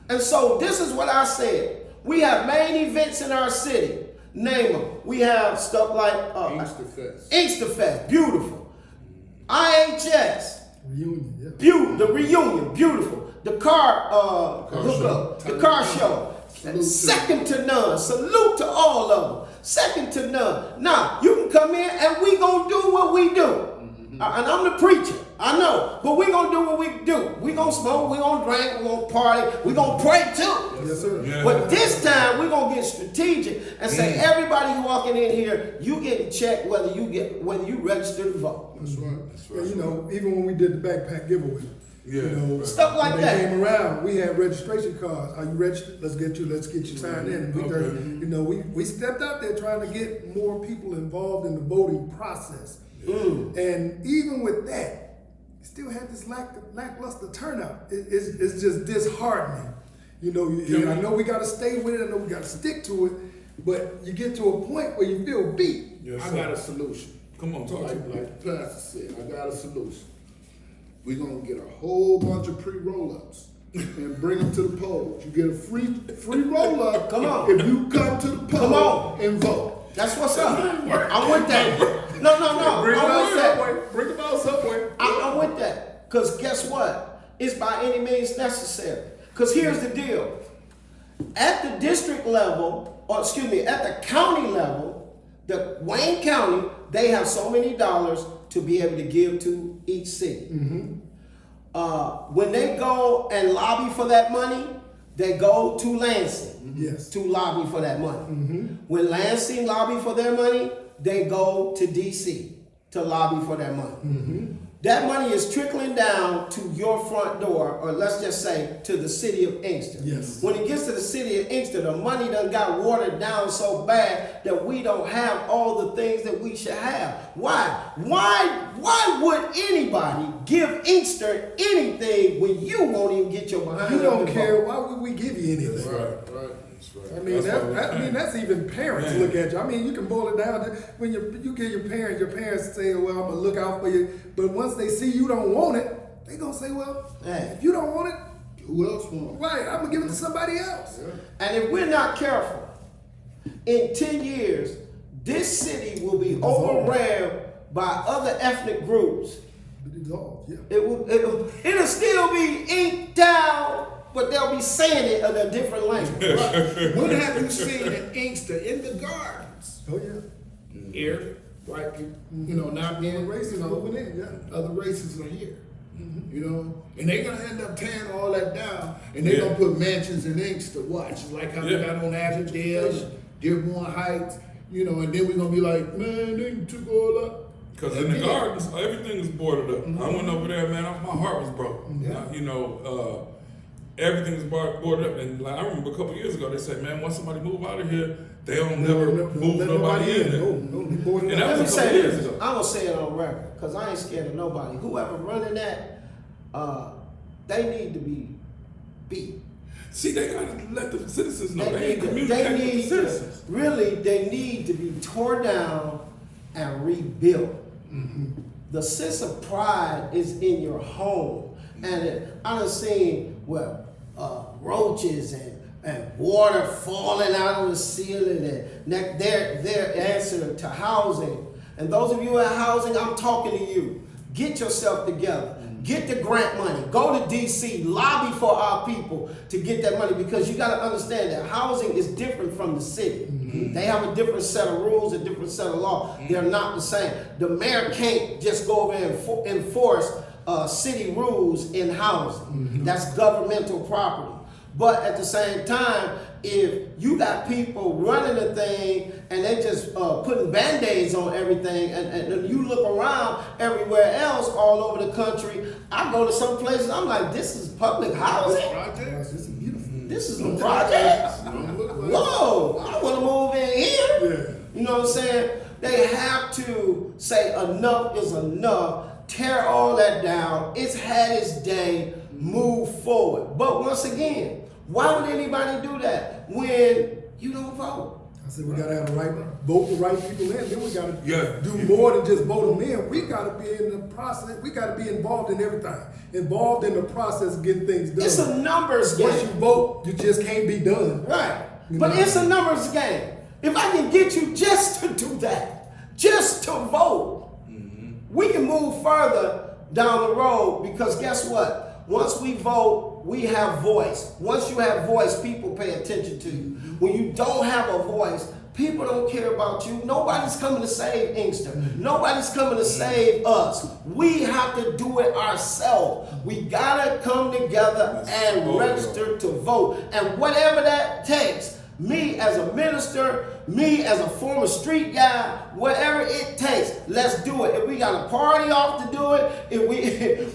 And so this is what I said. We have main events in our city. Name them. We have stuff like Inkster Fest. Inkster Fest, beautiful. IHS, Reunion, the reunion, beautiful. The car hookup, the car show. Second to none. Salute to all of them. Second to none. Now, you can come in and we gonna do what we do. And I'm the preacher, I know, but we gonna do what we do. We gonna smoke, we gonna drink, we gonna party, we gonna pray too. Yes, sir. Yeah. But this time we gonna get strategic and say everybody walking in here, you getting checked whether you register to vote. That's right. That's right. And you know, even when we did the backpack giveaway, you know, Stuff like when that. they came around, we had registration cards. Are you registered? Let's get you signed in. And you know, we stepped out there trying to get more people involved in the voting process. And even with that, you still had this lackluster turnout. It's just disheartening. You know, I know we got to stay with it. I know we got to stick to it. But you get to a point where you feel beat. Yes, I sir. got a solution. Come on, talk to me. Like the pastor said, I got a solution. We're gonna get a whole bunch of pre-roll-ups and bring them to the polls. You get a free roll-up. Come on. If you come to the poll Come on. and vote. That's what's up. I'm with that. No. Bring I'm with that. Bring them out somewhere. I'm with that. Because guess what? It's by any means necessary. Because here's the deal. At the district level, or excuse me, at the county level, the Wayne County, they have so many dollars to be able to give to each city. When they go and lobby for that money, they go to Lansing to lobby for that money. When Lansing lobby for their money, they go to DC to lobby for their money. That money is trickling down to your front door, or let's just say to the city of Inkster. Yes. When it gets to the city of Inkster, the money done got watered down so bad that we don't have all the things that we should have. Why? Why would anybody give Inkster anything when you won't even get your behind? You don't up and care. vote? Why would we give you anything? Right. That's right. I mean, that's even parents look at you. I mean, you can boil it down to when you get your parents say, well, I'm gonna look out for you. But once they see you don't want it, they gonna say, well, Hey. if you don't want it, Who else wants? right, I'm gonna give it to somebody else. And if we're not careful, in 10 years, this city will be overran by other ethnic groups. But it's all, yeah. It'll still be Inktown, but they'll be saying it in a different language. Right. When have you seen an inkster in the gardens? Oh yeah. Here, white people, you know, not being Races moving in, yeah. other races are here. You know, and they're gonna end up tearing all that down, and they're gonna put mansions in Inkster. Watch, like how we got on Avondale, Dearborn Heights, you know, and then we're gonna be like, man, they took all up. Because in the gardens, everything is boarded up. I went over there, man. My heart was broken. Yeah. You know, everything is boarded up. And like, I remember a couple years ago, they said, man, once somebody move out of here, they don't never move nobody in there. No, they boarded And up. that Let me was a couple say years this. ago. I'm gonna say it on record because I ain't scared of nobody. Whoever running that, they need to be beat. See, they got to let the citizens know. They They ain't communicating with the need citizens. to, really, they need to be torn down and rebuilt. The sense of pride is in your home. And I done seen, roaches and water falling out of the ceiling and their answer to housing. And those of you in housing, I'm talking to you. Get yourself together. Get the grant money. Go to DC. Lobby for our people to get that money because you got to understand that housing is different from the city. They have a different set of rules, a different set of law. They're not the same. The mayor can't just go over and enforce city rules in housing. That's governmental property. But at the same time, if you got people running the thing and they just putting Band-Aids on everything and you look around everywhere else all over the country, I go to some places, I'm like, this is public housing? Projects. This is beautiful. This is the projects? Don't look like Whoa, I want to move in here. You know what I'm saying? They have to say enough is enough, tear all that down. It's had its day, move forward. But once again, why would anybody do that when you don't vote? I said we gotta have the right, vote the right people in. Then we gotta Yeah. do more than just vote them in. We gotta be in the process. We gotta be involved in everything. Involved in the process of getting things done. It's a numbers Once you game. vote, you just can't be done. Right. You But know? it's a numbers game. If I can get you just to do that, just to vote, we can move further down the road because guess what? Once we vote, we have voice. Once you have voice, people pay attention to you. When you don't have a voice, people don't care about you. Nobody's coming to save Inkster. Nobody's coming to save us. We have to do it ourselves. We gotta come together and register to vote. And whatever that takes, me as a minister, me as a former street guy, whatever it takes, let's do it. If we got a party off to do it, if we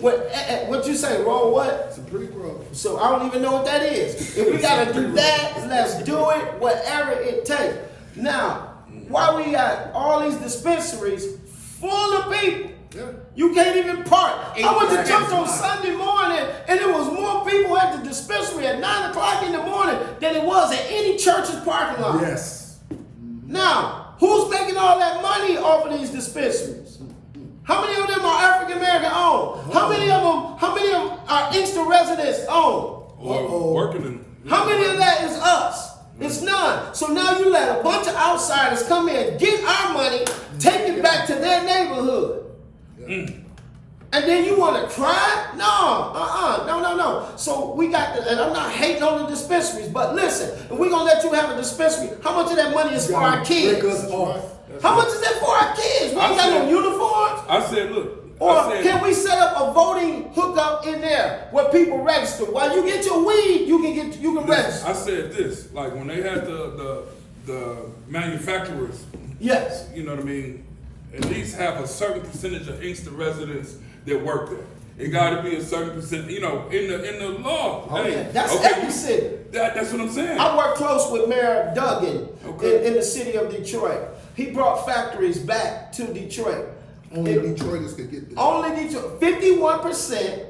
what you say, Ro, what? it's a pre-roll. So I don't even know what that is. If we gotta do that, let's do it, whatever it takes. Now, why we got all these dispensaries full of people? Yeah. You can't even park. I went to church on 8 Sunday morning and there was more people at the dispensary at 9 o'clock in the morning than it was at any church's parking lot. Yes. Now, who's making all that money off of these dispensaries? How many of them are African American owned? How many of them are Inkster residents owned? Or working in. How many of that is us? It's none. So now you let a bunch of outsiders come in, get our money, take it back to their neighborhood. And then you want to cry? No. So we got, and I'm not hating on the dispensaries, but listen, if we're going to let you have a dispensary, how much of that money is for our kids? Break us off. How much is that for our kids? We ain't got no uniforms. I said, look. Or can we set up a voting hookup in there where people register? While you get your weed, you can register. I said this, like when they had the manufacturers, Yes. you know what I mean, at least have a certain percentage of Inkster residents that work there. It got to be a certain percent, you know, in the law. Oh, Hey, yeah. That's okay, every city. That's what I'm saying. I work close with Mayor Duggan Okay. in the city of Detroit. He brought factories back to Detroit. Only Detroiters could get this. Only Detroit. 51%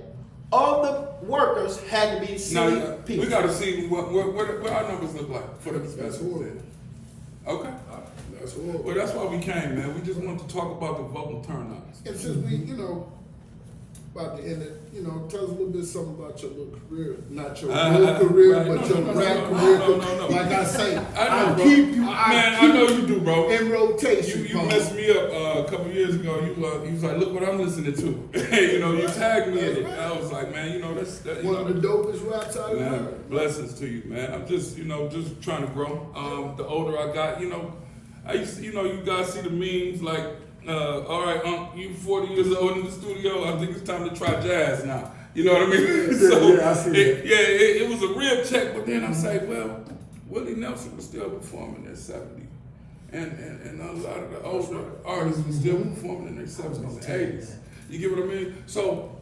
of the workers had to be city Now, people. we got to see what our numbers look like for the That's dispensaries. horrible. Okay. That's horrible. Well, that's why we came, man. We just wanted to talk about the voting turnouts. And since we, you know, about to end it. You know, tell us a little bit something about your little career, not your real career, right. but No, your no, rap no, career. no. Like I say, I know, I bro. keep you. Man, I know you do, bro. In rotation. You messed me up a couple years ago. You was like, look what I'm listening to. You know, you tagged me in it. And I was like, man, you know, that's that, you One know, of the dopest raps I ever man, heard. blessings to you, man. I'm just, you know, just trying to grow. The older I got, you know, I used to, you know, you guys see the memes like, all right, you 40 years old in the studio. I think it's time to try jazz now. You know what I mean? Yeah, I see that. It was a real check, but then I'm saying, well, Willie Nelson was still performing in 70. And a lot of the older artists were still performing in their 70s and 80s. You get what I mean? So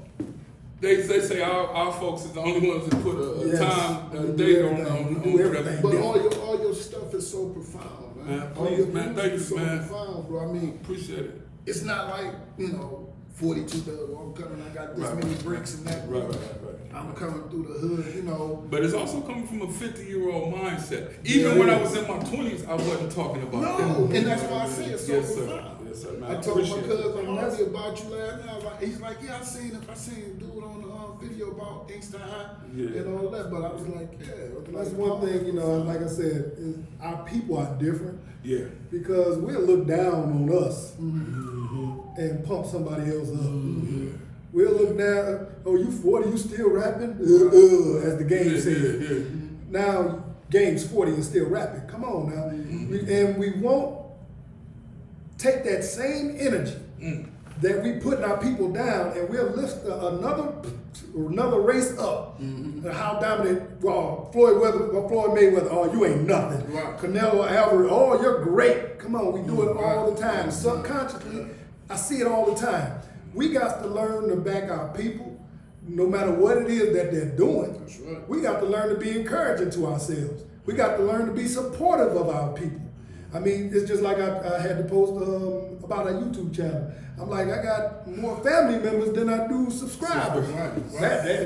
they say our folks is the only ones that put a Yes. time date on everything. But all your stuff is so profound, man. Man, All please, your man, music thank is you, so man. profound, bro. I mean, Appreciate it. it's not like, 42 I'm coming, I got this many bricks and that. Right. I'm coming through the hood, But it's also coming from a 50-year-old mindset. Even when I was in my 20s, I wasn't talking about No, that. and that's why I say it's so Yes, sir. profound. Yes, sir, man. I told my Appreciate it. cousin Harvey about you last night. I was like, he's like, yeah, I seen a dude on the video about Inkster Yeah. and all that. But I was like, yeah. That's one thing, you know, like I said, is our people are different Yeah. because we'll look down on us and pump somebody else up. We'll look down, oh, you 40, you still rapping? As the game said. Yeah. Now, Game's 40 and still rapping. Come on now. And we won't take that same energy that we putting our people down and we'll lift another race up. How dominant, Floyd Mayweather, oh, you ain't nothing. Right. Canelo Alvarez, oh, you're great. Come on, we do it all the time. Subconsciously, I see it all the time. We got to learn to back our people, no matter what it is that they're doing. That's right. We got to learn to be encouraging to ourselves. We got to learn to be supportive of our people. I mean, it's just like I had to post about our YouTube channel. I'm like, I got more family members than I do subscribers. Right.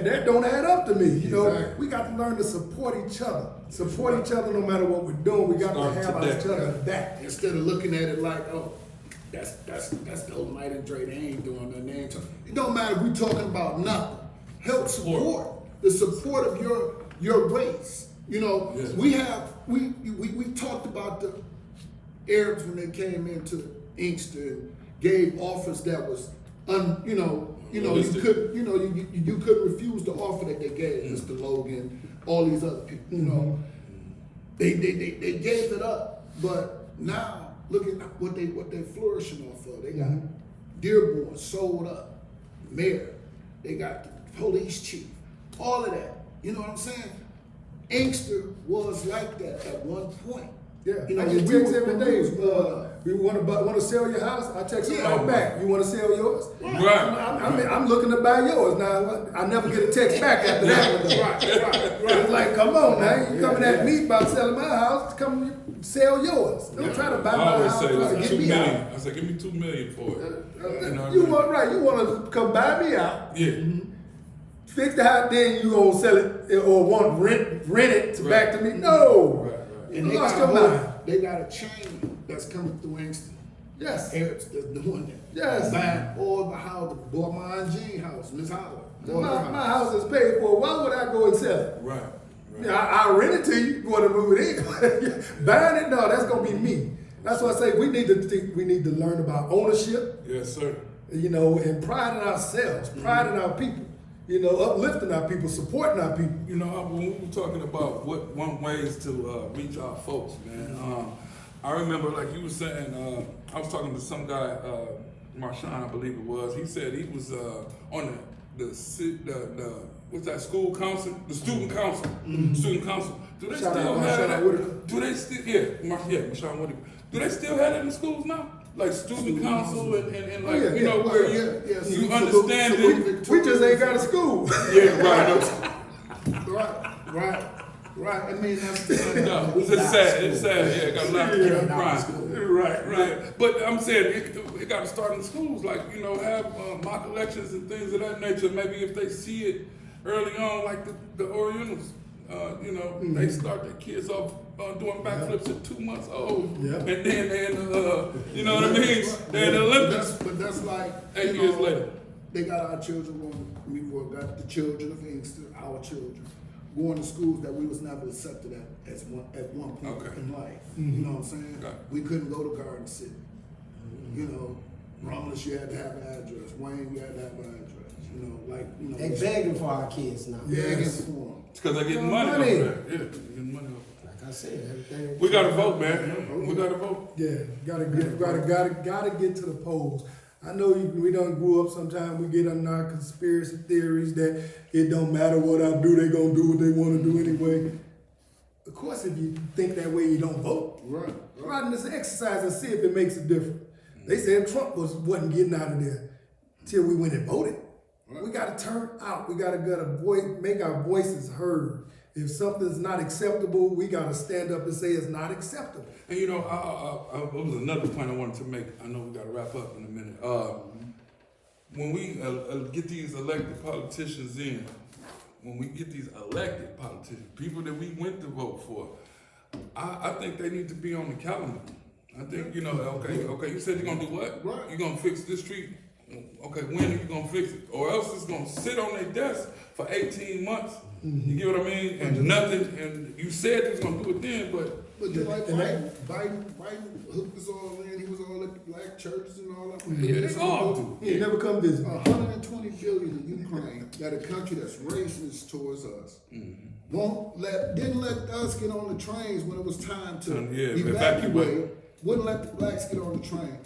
That don't add up to me. You know, Exactly. we got to learn to support each other. Support each other no matter what we're doing. We got to have each other back. Instead of looking at it like, oh, that's the old Might and Dre, they ain't doing nothing. They ain't it don't matter if we talking about nothing. Help support the support of your race. You know, Yes. we talked about the Arabs when they came into Inkster and gave offers that was you couldn't refuse the offer that they gave Mr. Logan, all these other people. You know, they gave it up, but now look at what they flourishing off of. They got Dearborn sold up, mayor. They got the police chief, all of that. You know what I'm saying? Inkster was like that at one point. Yeah, You know, I get we texts were- every we day. was growing up. We want to sell your house. I text them Yeah. right back. You want to sell yours? Right. I'm looking to buy yours now. I never get a text back after that one. Though. Right. It's like, come on now, you coming at me about selling my house? Come sell yours. Don't try to buy I my always house. say Try to it's get 2 me million. out. I said, give me $2 million for it. You know what I You mean? want You want to come buy me out? Yeah. Fix the house, then you gonna sell it or want rent it Right. back to me? No. Right. You And lost your mind. they got a chain that's coming through Inkster. Yes. Arabs that's doing that. Yes. Buying all the house, bought my Aunt Jean house, Miss Howard. Bought her My house is paid for. Why would I go and sell it? Right. Yeah, I rent it to you. You want to move it in? Buying it? No, that's gonna be me. That's why I say we need to learn about ownership. Yes, sir. You know, and pride in ourselves, pride in our people. You know, uplifting our people, supporting our people. You know, when we were talking about what one ways to reach our folks, man. I remember, like you were saying, I was talking to some guy, Marshawn, I believe it was. He said he was on the what's that, school council, the student council, student council. Do they Shout still out have Marshawn that? Whitaker. Do they still? Marshawn Whitaker. Do they still have that in schools now? Like student council and like yeah, you know yeah, where yeah. you Salute- understand salute it. We just ain't got a school. Yeah, right. Right. I mean, that's No, it's sad. It's sad. Yeah, it got a lot of people crying. Right. But I'm saying it got to start in the schools. Like, you know, have mock elections and things of that nature. Maybe if they see it early on, like the Orientals, you know, they start their kids off doing backflips at 2 months old, Yeah. and then they're in the, you know what I mean? They're in the Olympics But that's like 8 years later. they got our children going. We got the children of Inkster, our children, going to schools that we was never accepted at one point in life. You know what I'm saying? Okay. We couldn't go to Garden City. You know, Romulus, you had to have an address. Wayne, you had to have an address. They begging for our kids now. Begging Yes. for them. It's because they're getting money. Money. Over there. Yeah, they're getting money. Over Like I said, everything. We got to vote, man. We got to vote. Yeah, gotta get to the polls. I know we done grew up. Sometimes we get on our conspiracy theories that it don't matter what I do, they gonna do what they want to do anyway. Of course, if you think that way, you don't vote. Right. Go out in this exercise and see if it makes a difference. They said Trump wasn't getting out of there till we went and voted. Right. We got to turn out. We got to make our voices heard. If something's not acceptable, we got to stand up and say it's not acceptable. And you know, it was another point I wanted to make. I know we got to wrap up in a minute. When we get these elected politicians in, people that we went to vote for, I think they need to be on the calendar. I think, you know, okay, you said you're going to do what? Right. You're going to fix this street? Okay, when are you going to fix it? Or else it's going to sit on their desk for 18 months. You get what I mean? And nothing, and you said you was going to do it then, but just like Biden hooked us all in. He was all at the black churches and all that. yeah, they all do. He never come visit. 120 billion in Ukraine, that a country that's racist towards us, didn't let us get on the trains when it was time to evacuate. Wouldn't let the blacks get on the train.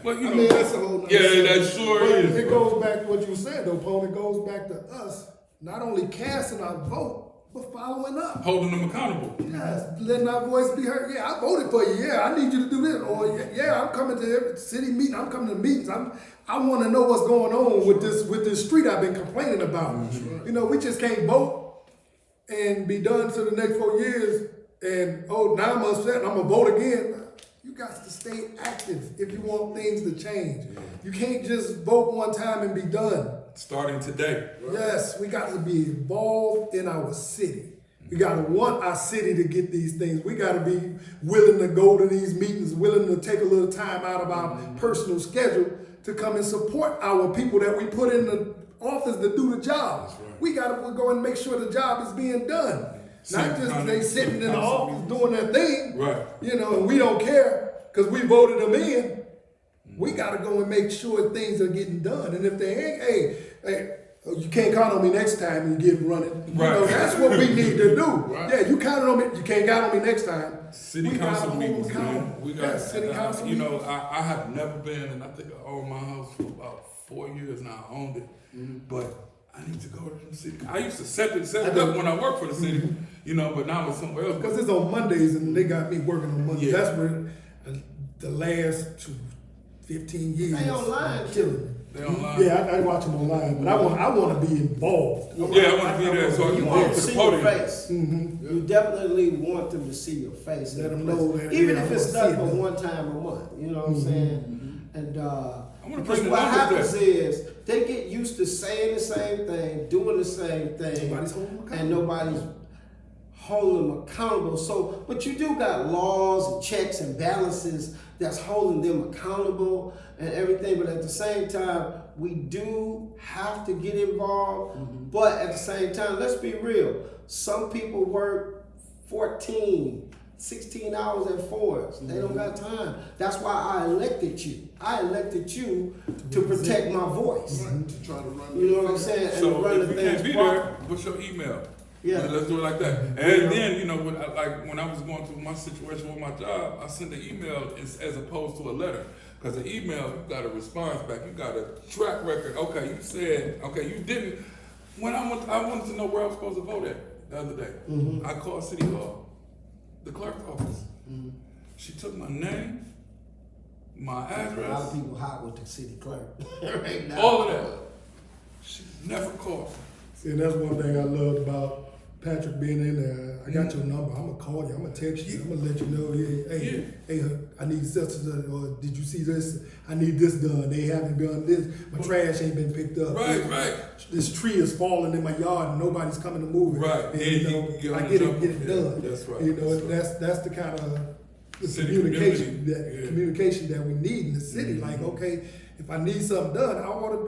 Well, you I know, mean, that's a whole nother that sure But is. it goes back to what you said, though, Paul. It goes back to us not only casting our vote, but following up. Holding them accountable. Yes, letting our voice be heard. Yeah, I voted for you. Yeah, I need you to do this. Or yeah, I'm coming to every city meeting. I'm coming to meetings. I want to know what's going on with this street I've been complaining about. Mm-hmm. You know, we just can't vote and be done for the next 4 years. And now I'm upset. And I'm gonna vote again. You got to stay active if you want things to change. You can't just vote one time and be done. Starting today. Yes, we got to be involved in our city. We got to want our city to get these things. We got to be willing to go to these meetings, willing to take a little time out of our personal schedule to come and support our people that we put in the office to do the job. Right. We got to go and make sure the job is being done. Not just they sitting in the office doing their thing, Right. you know, and we don't care because we voted them in. We got to go and make sure things are getting done. And if they ain't, hey, you can't count on me next time and get running. Right. You know, that's what we need to do. Right. Yeah, you counted on me. You can't count on me next time. City We council gotta hold meetings, them accountable. man. We got, Yes, city council you know, meetings. I have never been, and I think I own my house for about 4 years now. I owned it. But I need to go to the city. I used to set it up when I worked for the city, you know, but now it's somewhere else. Because it's on Mondays and they got me working on Mondays. Yeah. That's where the last 15 years. They online, killing me. They online. Yeah, I watch them online, but I want to be involved. Yeah, I want to be there so I You can want walk to to the see your podium. face. You definitely want them to see your face. Let them know that, Even yeah, if I it's wanna see done for it. one time a month. You know what I'm saying? And wanna because bring the what numbers happens there. is they get used to saying the same thing, doing the same thing, Nobody's holding them accountable. and nobody's holding them accountable. So, but you do got laws and checks and balances that's holding them accountable and everything. But at the same time, we do have to get involved. But at the same time, let's be real. Some people work 14, 16 hours at Fords. They don't got time. That's why I elected you. I elected you to protect my voice. Right, to try to run. You know what I'm saying? And So run if the you can't things be properly. there, what's your email? Yeah. Let's do it like that. And then, you know, when I was going through my situation with my job, I sent an email as opposed to a letter. Because the email, you got a response back. You got a track record. Okay, you said, okay, you didn't. When I wanted to know where I was supposed to vote at the other day. I called City Hall, the clerk's office. She took my name, my A lot address, of people hot with the city clerk right now. all of that. She never called. See, and that's one thing I loved about Patrick being in there. I got your number. I'm gonna call you. I'm gonna text you. I'm gonna let you know. Hey, I need such and such. Or did you see this? I need this done. They haven't done this. My trash ain't been picked up. Right. This tree is falling in my yard and nobody's coming to move it. Right. And, Yeah, you know, you I on get the it jump. done. Yeah, that's right. You know, That's right. that's the kind of the City communication community. that communication that we need in the city. Like, okay, if I need something done,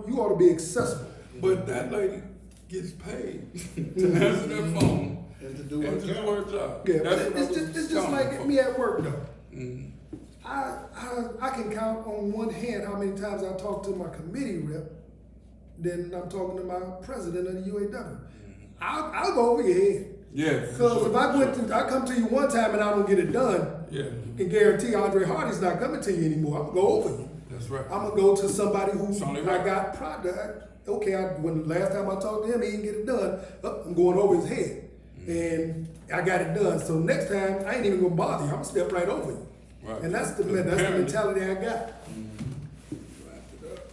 you ought to be accessible. But that lady gets paid to answer that phone And to do and her to do job. her job. Yeah, That's but what I was it's just like counting me at work though. Mm. I can count on one hand how many times I talk to my committee rep, then I'm talking to my president of the UAW. I'll go over your head. Yeah. Because if I come to you one time and I don't get it done, Yeah, I can guarantee Andre Hardy's not coming to you anymore. I'm gonna go over you. that's right. I'm gonna go to somebody who It's only I right. got product. Okay, when the last time I talked to him, he didn't get it done. I'm going over his head, and I got it done. So next time, I ain't even gonna bother you. I'm gonna step right over you. Right. And that's the Apparently. mentality I got.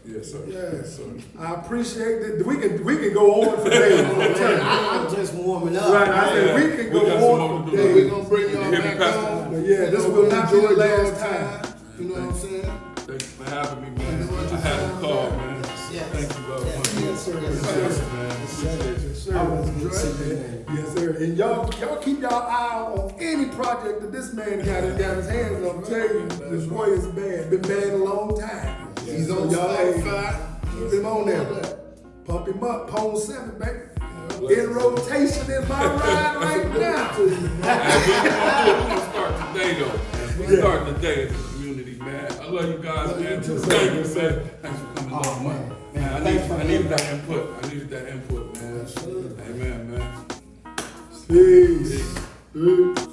Yes, sir. Yeah. Yes, sir. I appreciate that. We can go on for days. I'm telling you. I'm just warming up. Right, I said we can go got some on more for to do. days. We're gonna bring y'all You hear me, back Pastor? on. But yeah, this will not be the last time. You know what I'm saying? Thanks for having me, man. I had a call, man. Yes. Thank you very much. Yes, sir. Yes, Yes, sir, man. Yes, sir. Always good to see you, man. Yes, sir. And y'all keep y'all eye on any project that this man got his hands on. I'm telling you, this boy is bad. Been bad a long time. He's So on y'all, hey, Spotify. keep him on there. Pump him up. Pole 7, baby. In rotation in my ride right now. We're gonna start today, though. We start today as a community, man. I love you guys, man. too, sir. Thank you, Yes, sir. man. Thanks for coming Oh, along, man. man. I needed that input. I needed that input, man. Yes, sir. Amen, man. Peace. Peace.